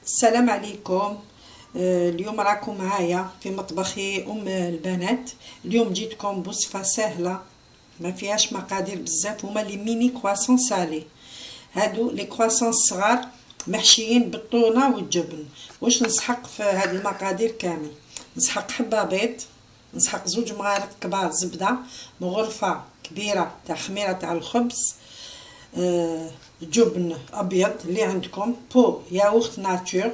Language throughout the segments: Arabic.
السلام عليكم. اليوم راكم معايا في مطبخي البنات. اليوم جيتكم بوصفه سهله ما فيهاش مقادير بزاف. هما لي ميني كواسون سالي. هادو لي كواسون صغار محشيين بالطونه والجبن. واش نسحق في هاد المقادير كامل؟ نسحق حبه بيض، نسحق 2 مغارف كبار زبده، مغرفه كبيره تاع خميره تاع الخبز، جبن ابيض اللي عندكم، بو ياغورت ناتور،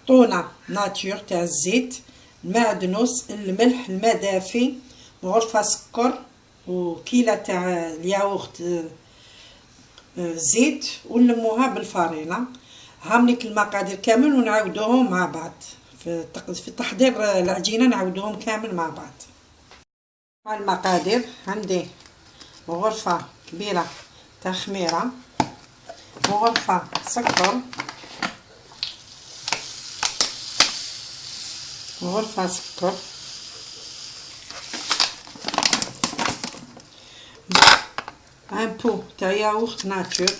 طونه ناتور تاع الزيت، المعدنوس، الملح، الماء دافي، غرفه سكر، وكيله تاع الياغورت زيت، ونلموها بالفرينه. هامليك المقادير كامل ونعاودوهم مع بعض في تحضير العجينه، نعاودوهم كامل مع بعض. المقادير عندي غرفه كبيره تاع خميره، وغرفه سكر، غرفه سكر، ان بو تاع ياغورت ناتور،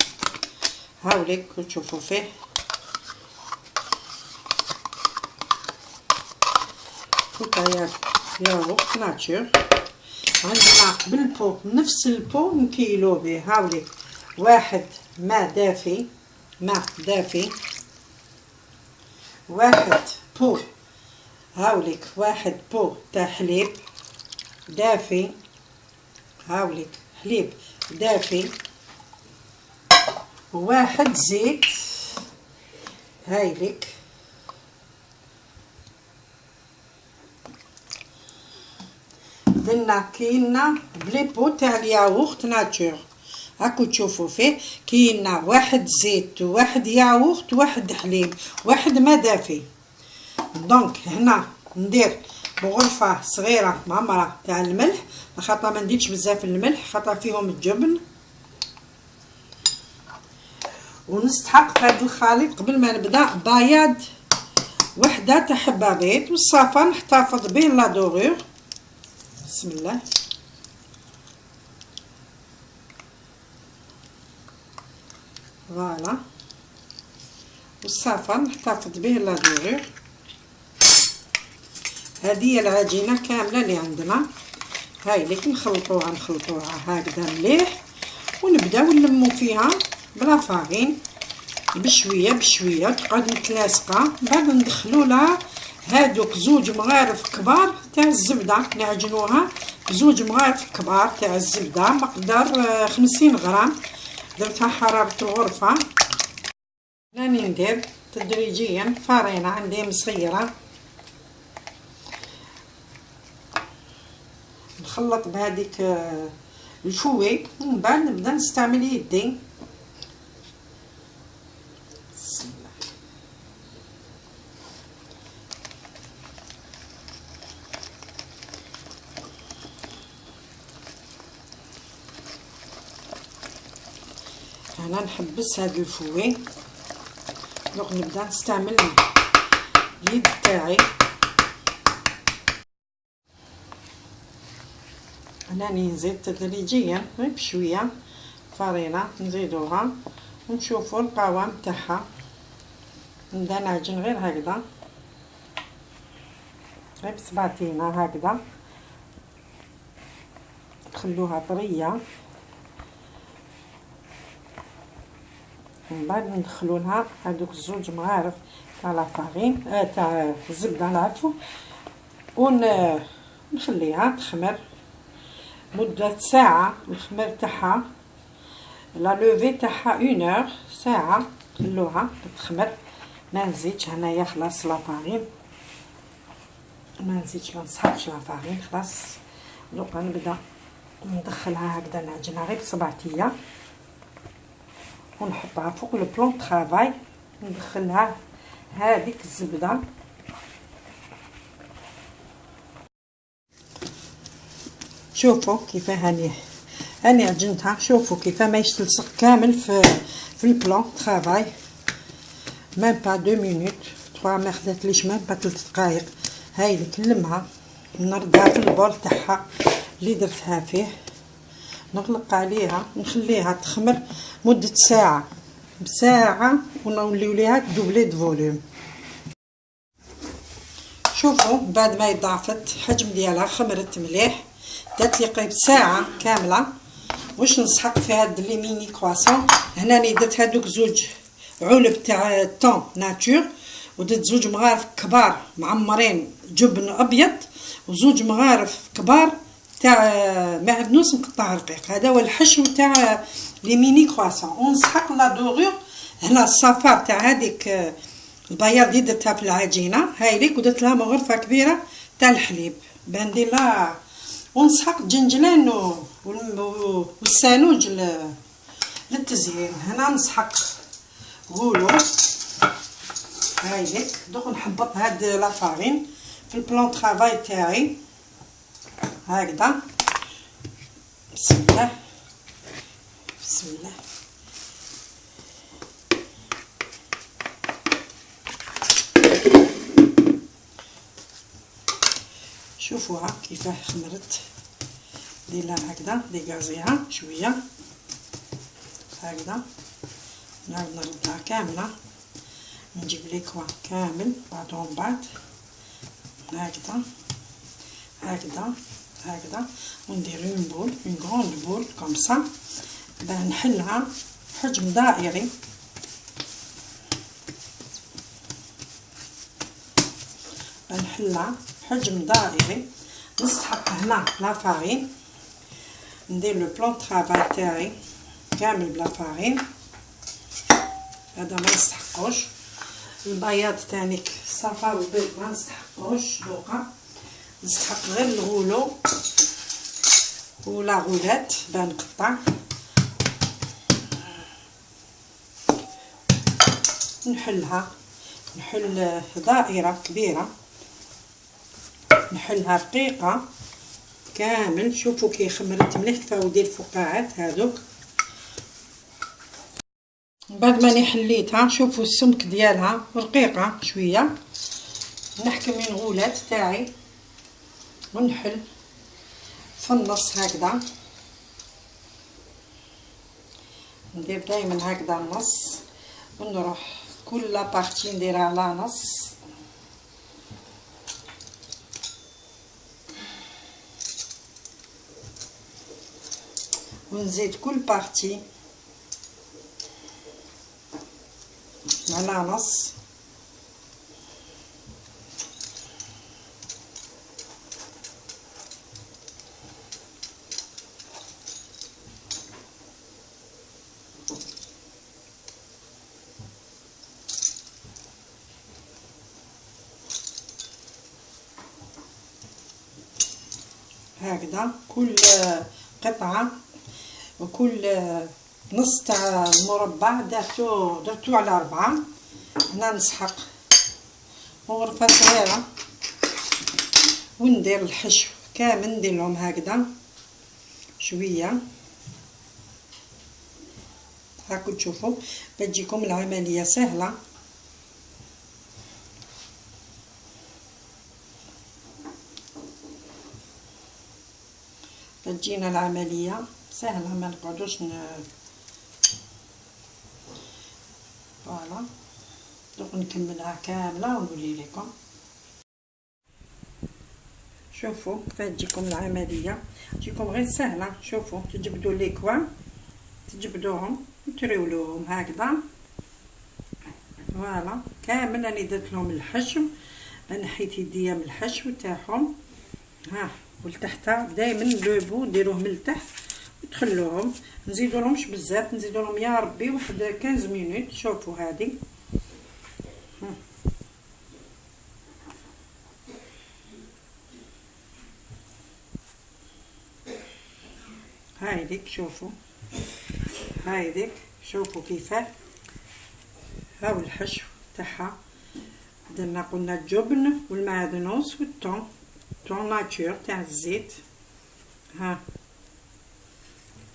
هاوليك تشوفوا فيه، بو تاع ياغورت ناتور. عندنا بالبو نفس البو نكيلو به، هاوليك 1 ماء دافي، ماء دافي، 1 بو، هاوليك 1 بو تاع حليب دافي، هاوليك حليب دافي، 1 زيت، هايليك درنا كاينه بلي بو تاع الياغورت ناتور، هاكو تشوفوا فيه كاينه 1 زيت و1 ياغورت و1 حليب و1 ماء دافي. دونك هنا ندير بغرفه صغيره معمره تاع الملح، خاطر ما نديرش بزاف الملح خاطر فيهم الجبن، ونستحق في هذا الخليط قبل ما نبدا بياض وحده تاع حبه بيض، والصفا نحتفظ به لا دوغور. بسم الله. فوالا، والصفا نحتفظ به لا دوغور. هذه هي العجينه كامله اللي عندنا، هاي ليك نخلطوها هكذا مليح، ونبداو نلمو فيها بلا فارين بشويه بشويه تقعد متلاصقه. بعد ندخلو لها هادوك 2 مغارف كبار تاع الزبده، نعجنوها ب2 مغارف كبار تاع الزبده، مقدار 50 غرام. درتها حراره الغرفه. راني ندير تدريجيا فرينه عندي صغيره، نخلط بهذيك الفوي، ومن بعد نبدا نستعمل يدي. بسم الله. هنا نحبس هذا الفوي، دونك نبدا نستعمل اليد تاعي. هاني نزيد تدريجيا غير بشويه فرينه نزيدوها ونشوفوا القوام تاعها. نبدا نعجن غير هكذا، غير بصباطينه هكذا، نخلوها طريه. من بعد ندخلوا لها هذوك 2 مغارف تاع لافارين تاع الزبده العفو، ونخليها تخمر مده ساعه. الخمر تاعها لا لوفي تاعها 1 ساعه، خلوها تخمر. ما نزيدش هنايا خلاص لافارين، ما نزيدش ما نسحقش لافارين خلاص. دوكا نبدا ندخلها هكذا نعجنها غير بصبعتيه، ونحطها فوق لو بلون طرافاي. ندخلها هذيك الزبده، شوفوا كيف هاني عجنتها. شوفوا كيف ما يتلصق كامل في البلون طرافاي. ميم با 2 مينوت 3، ما خداتليش ميم با 3 دقائق. هاي اللي نلمها نردها في البول تاعها اللي درتها فيه، نغلق عليها ونخليها تخمر مده ساعه. بساعه ونوليو ليها دوبلي د فوليوم. شوفوا بعد ما ضعفت الحجم ديالها خمرت مليح، دات لي قريب ساعه كامله. واش نسحق في هاد لي ميني كرواسون؟ هنا راني درت هادوك زوج علب تاع طون ناتور، ودرت زوج مغارف كبار معمرين جبن ابيض، وزوج مغارف كبار تاع معدنوس مقطع رقيق. هذا هو الحشو تاع لي ميني كرواسون. ونسحق لا دوغور. هنا الصفار تاع هذيك البياض اللي درتها في العجينه هايليك، ودرت لها مغرفه كبيره تاع الحليب باندير لها. ونسحق الجنجلان والسانوج للتزيين. هنا نسحق غولو هايليك. دوك نحبط هاد لافارين في البلان طرافاي تاعي هكذا. بسم الله بسم الله. شوفوها كيفاه خمرت. نديرلها هكذا ديغازيها شويه هكذا. نعاود نردها كامله، نجيب لي كوا كامل بعضهم بعض هكذا هكذا هكذا. وندير اون بول اون غروند بول كوم سا. باه نحلها حجم دائري. نحلها حجم دائري. نسحق هنا لافارين، ندير لو بلون طرافاي تاعي كامل بلا فارين. هذا ما نستحقوش. البياض تانيك صفار وبيض ما نستحقوش دوكا. نستحق غير الغولو ولا غولات باه نقطع. نحلها، نحل دائرة كبيرة، نحلها رقيقة كامل. شوفوا كي خمرت مليح كيفاه ودير الفقاعات هذوك. بعد ما حليتها شوفوا السمك ديالها رقيقة شوية. نحكم من غولات تاعي ونحل في النص هكذا. ندير دائما هكذا النص، ونروح كل لابارتي نديرها على نص. ونزيد كل بارتي على نص. هكذا كل قطعة وكل نص تاع المربع درتو على 4. هنا نسحق غرفة صغيرة وندير الحشو كامل. ندير لهم هكذا شوية هاكو تشوفوا بتجيكم العملية سهلة. تجينا العملية سهلة، ما نقعدوش فوالا. دوك نكملها كاملة ونولي لكم. شوفوا كيف تجيكم العملية، تجيكم غير سهلة. شوفوا تجبدوا لي كوا، تجبدوهم وتريولوهم هكذا فوالا كامل. راني درت لهم الحشو، نحيت يديا من الحشو تاعهم ها. ولتحت دائما لوبو ديروه من التحت وتخلوهم. نزيدو لهمش بزاف، نزيدو لهم يا ربي واحد 15 مينوت. شوفوا هذه هايديك. شوفوا هايديك، شوفوا كيفاه. هاو الحشو تاعها. درنا قلنا الجبن والمعدنوس والثوم، طون ناتور تاع الزيت ها.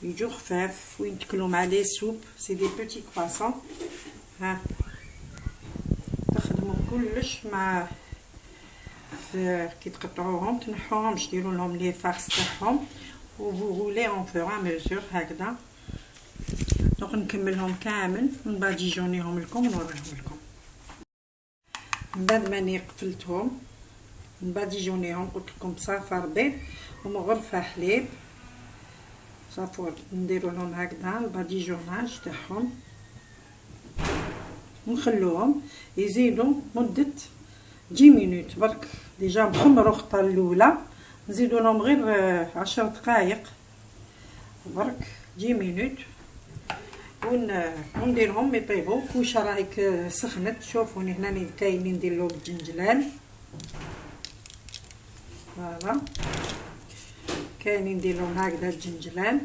يجو خفاف ويتكلوا مع لي سوب. سي دي بوتي كرواسون ها. تخدموا كلش مع كي تقطعوهم تنحوهمش، ديروا لهم لي فارس تاعهم وفو غولي اون فور ا ميزور هكذا. دوك نكملهم كامل من بعد يجونيهم لكم ونوريهم لكم. من بعد ماني قفلتهم من بعد يجونيهم قلت لكم بصفار بيض ومغرفه حليب صافور نديرو لهم هكذا الباديجوناج تاعهم ونخلوهم يزيدوا مده 10 مينوت برك. ديجا مخمروا الخطه الاولى نزيدو لهم غير 10 دقائق برك 10 مينوت ونديرهم يطيبوا. كوشه راهيك سخنت. شوفوني هنا كاينين ندير له بالجنجلان فوالا كاينين ندير لهم هكذا الجنجلان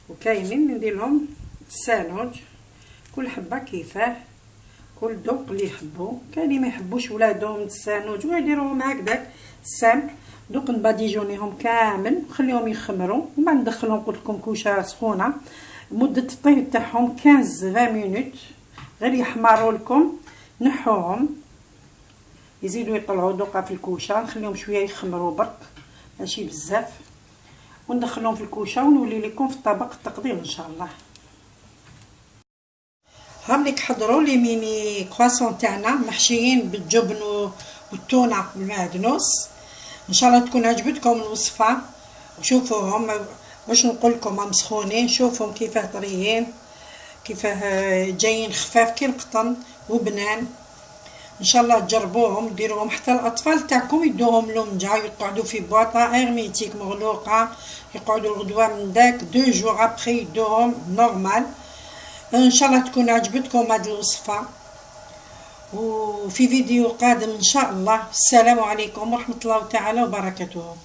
وكاينين ندير لهم السانوج. كل حبه كيفاه كل ذوق اللي يحبوا. كاينين ما يحبوش ولادهم السانوج ويديروهم هكذاك سام. دوك نباديجونيهم كامل نخليهم يخمروا ومن بعد ندخلهم قلت لكم كوشه سخونه مده الطيب تاعهم 15-20 مينوت غير يحمروا لكم. نحوهم يزيدوا يطلعوا دوقه في الكوشه نخليهم شويه يخمروا برك ماشي بزاف وندخلهم في الكوشه ونولي لكم في الطبق التقديم ان شاء الله. هامليك حضروا لي ميني كرواسون تاعنا محشيين بالجبن والتونه والمعدنوس. ان شاء الله تكون عجبتكم الوصفه وشوفوهم واش نقول لكم مسخونين. شوفهم كيفاه طريين كيفاه جايين خفاف كي القطن وبنان. ان شاء الله تجربوهم ديروهم حتى الاطفال تاعكم يدوهم لمجه يقعدوا في بواطه هيرميتيك مغلوقه يقعدوا الغدوه من داك 2 جوغ ابري يدوهم نورمال. ان شاء الله تكون عجبتكم هذه الوصفه وفي فيديو قادم ان شاء الله. السلام عليكم ورحمه الله تعالى وبركاته.